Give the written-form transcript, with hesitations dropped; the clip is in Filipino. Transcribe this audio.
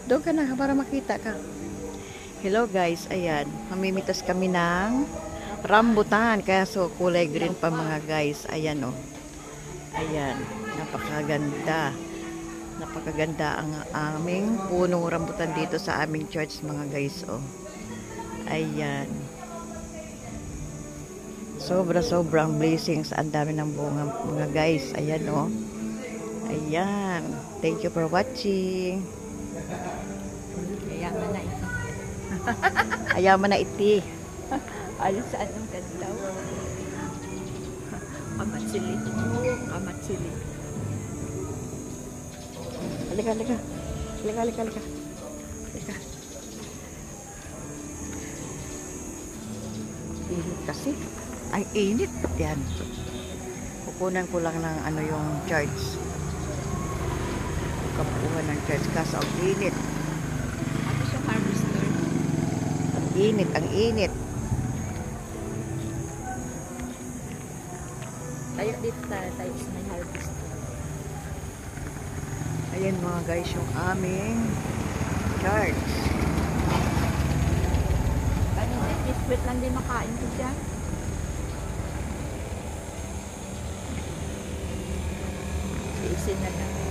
Doon ka na para makita ka. Hello guys, ayan. Mamimitas kami ng rambutan. Kaya so kulay green pa mga guys. Ayan oh. Ayan. Napakaganda. Napakaganda ang aming punong rambutan dito sa aming church mga guys oh. Ayan. Sobrang blessings. Ang dami ng bunga mga guys. Ayan oh. Ayan. Thank you for watching. Yayaman na ito. Ayaman na iti. Ayon sa anong kanlaw. Kamatsili. Kamatsili. Halika. Halika. Init kasi. Ay, init. Yan. Kukunan ko lang ng ano yung charge. Kapukuhan ng charge kasi ang init. Ako siya harvester. Ang init. Tayo dito tayo sa may harvester. Ayan mga guys yung aming charge. Kanina, biskwit lang din makain ko dyan. Isin na lang.